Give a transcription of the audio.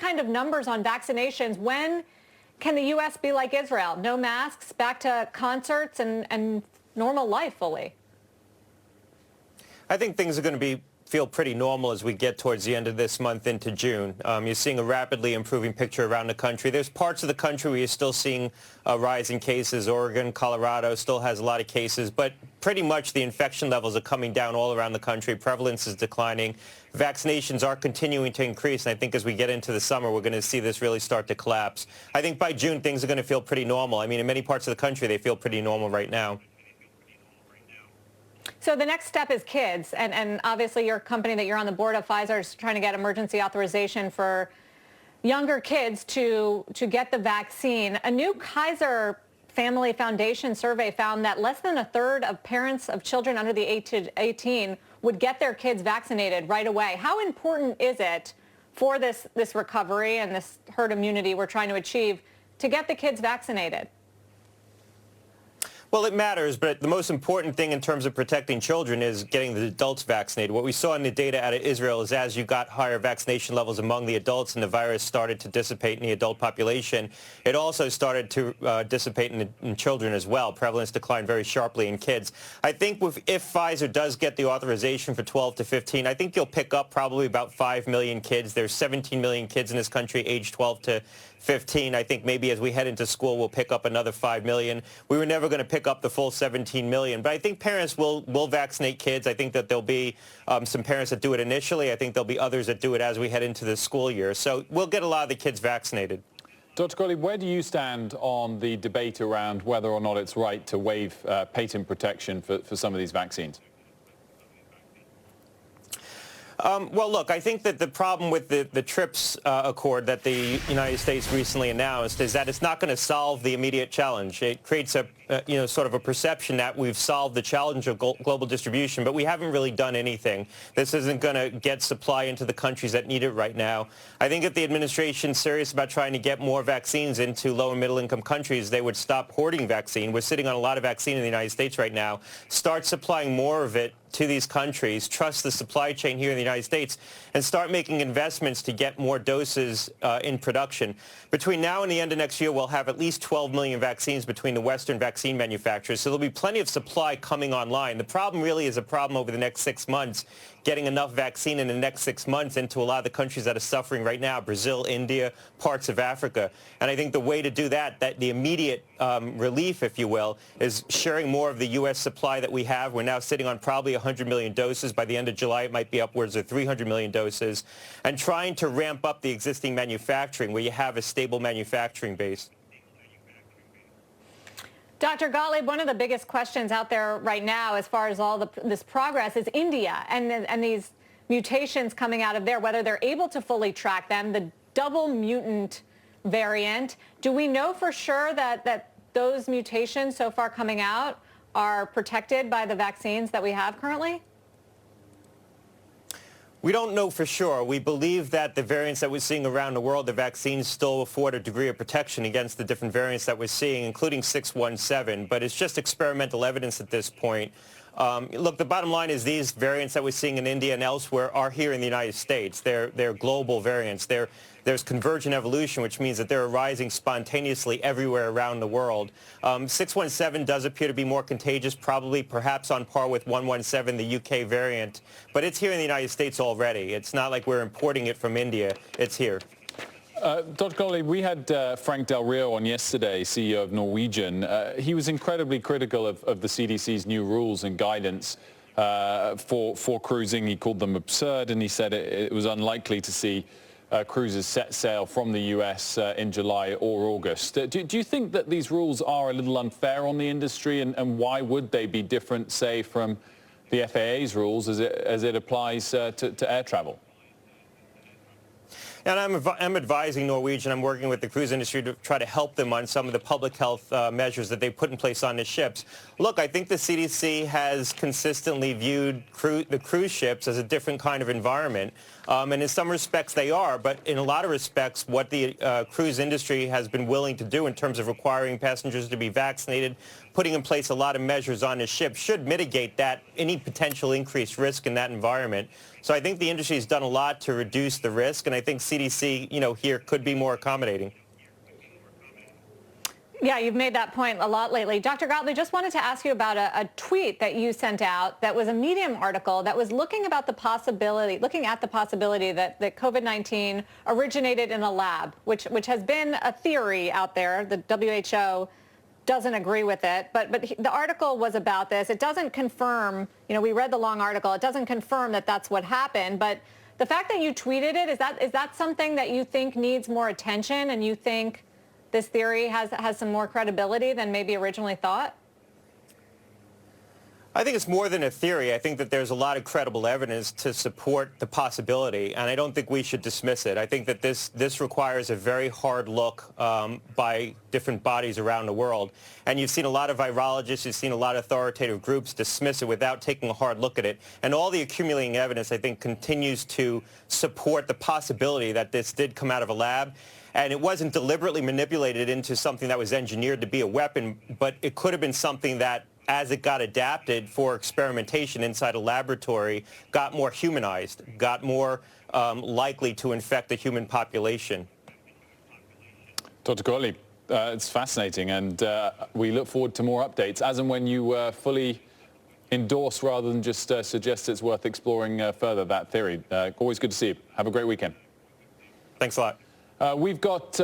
kind of numbers on vaccinations, when can the U.S. be like Israel? No masks, back to concerts and normal life fully? I think things are going to feel pretty normal as we get towards the end of this month into June. You're seeing a rapidly improving picture around the country. There's parts of the country where you're still seeing a rise in cases. Oregon, Colorado still has a lot of cases, but pretty much the infection levels are coming down all around the country. Prevalence is declining. Vaccinations are continuing to increase, and I think as we get into the summer, we're going to see this really start to collapse. I think by June, things are going to feel pretty normal. I mean, in many parts of the country, they feel pretty normal right now. So the next step is kids, and obviously your company that you're on the board of, Pfizer, is trying to get emergency authorization for younger kids to get the vaccine. A new Kaiser Family Foundation survey found that less than a third of parents of children under the age of 18 would get their kids vaccinated right away. How important is it for this recovery and this herd immunity we're trying to achieve to get the kids vaccinated? Well, it matters, but the most important thing in terms of protecting children is getting the adults vaccinated. What we saw in the data out of Israel is as you got higher vaccination levels among the adults and the virus started to dissipate in the adult population, it also started to dissipate in children as well. Prevalence declined very sharply in kids. I think if Pfizer does get the authorization for 12 to 15, I think you'll pick up probably about 5 million kids. There's 17 million kids in this country aged 12 to 15. I think maybe as we head into school, we'll pick up another 5 million. We were never going to pick up the full 17 million, but I think parents will vaccinate kids. I think that there'll be some parents that do it initially. I think there'll be others that do it as we head into the school year. So we'll get a lot of the kids vaccinated. Dr. Gottlieb, where do you stand on the debate around whether or not it's right to waive patent protection for some of these vaccines? Well, look, I think that the problem with the TRIPS Accord that the United States recently announced is that it's not going to solve the immediate challenge. It creates sort of a perception that we've solved the challenge of global distribution, but we haven't really done anything. This isn't going to get supply into the countries that need it right now. I think if the administration's serious about trying to get more vaccines into low and middle income countries, they would stop hoarding vaccine. We're sitting on a lot of vaccine in the United States right now. Start supplying more of it to these countries, trust the supply chain here in the United States, and start making investments to get more doses in production. Between now and the end of next year, we'll have at least 12 million vaccines between the Western vaccine manufacturers, so there'll be plenty of supply coming online. The problem really is a problem over the next 6 months, getting enough vaccine in the next 6 months into a lot of the countries that are suffering right now, Brazil, India, parts of Africa. And I think the way to do that the immediate relief, if you will, is sharing more of the U.S. supply that we have. We're now sitting on probably 100 million doses. By the end of July, it might be upwards of 300 million doses. And trying to ramp up the existing manufacturing where you have a stable manufacturing base. Dr. Gottlieb, one of the biggest questions out there right now as far as all this progress is India and these mutations coming out of there, whether they're able to fully track them, the double mutant variant. Do we know for sure that those mutations so far coming out are protected by the vaccines that we have currently? We don't know for sure. We believe that the variants that we're seeing around the world, the vaccines still afford a degree of protection against the different variants that we're seeing, including 617, but it's just experimental evidence at this point. Look, the bottom line is these variants that we're seeing in India and elsewhere are here in the United States. They're global variants. There's convergent evolution, which means that they're arising spontaneously everywhere around the world. 617 does appear to be more contagious, probably perhaps on par with 117, the UK variant. But it's here in the United States already. It's not like we're importing it from India. It's here. Dr. Gottlieb, we had Frank Del Rio on yesterday, CEO of Norwegian. He was incredibly critical of the CDC's new rules and guidance for cruising. He called them absurd, and he said it was unlikely to see cruises set sail from the US in July or August. Do you think that these rules are a little unfair on the industry, and why would they be different, say, from the FAA's rules as it applies to air travel? And I'm advising Norwegian. I'm working with the cruise industry to try to help them on some of the public health measures that they put in place on the ships. Look, I think the CDC has consistently viewed the cruise ships as a different kind of environment. And in some respects they are, but in a lot of respects what the cruise industry has been willing to do in terms of requiring passengers to be vaccinated, putting in place a lot of measures on the ship should mitigate that, any potential increased risk in that environment. So I think the industry has done a lot to reduce the risk, and I think CDC, here could be more accommodating. Yeah, you've made that point a lot lately. Dr. Gottlieb, just wanted to ask you about a tweet that you sent out that was a Medium article that was looking at the possibility that COVID-19 originated in a lab, which has been a theory out there. The WHO doesn't agree with it, but the article was about this. It doesn't confirm, we read the long article. It doesn't confirm that that's what happened, but the fact that you tweeted it, is that something that you think needs more attention, and you think this theory has some more credibility than maybe originally thought? I think it's more than a theory. I think that there's a lot of credible evidence to support the possibility, and I don't think we should dismiss it. I think that this requires a very hard look by different bodies around the world. And you've seen a lot of virologists, you've seen a lot of authoritative groups dismiss it without taking a hard look at it. And all the accumulating evidence, I think, continues to support the possibility that this did come out of a lab. And it wasn't deliberately manipulated into something that was engineered to be a weapon, but it could have been something that, as it got adapted for experimentation inside a laboratory, got more humanized, got more likely to infect the human population. Dr. Gottlieb, it's fascinating, and we look forward to more updates as and when you fully endorse rather than just suggest it's worth exploring further, that theory. Always good to see you. Have a great weekend. Thanks a lot. We've got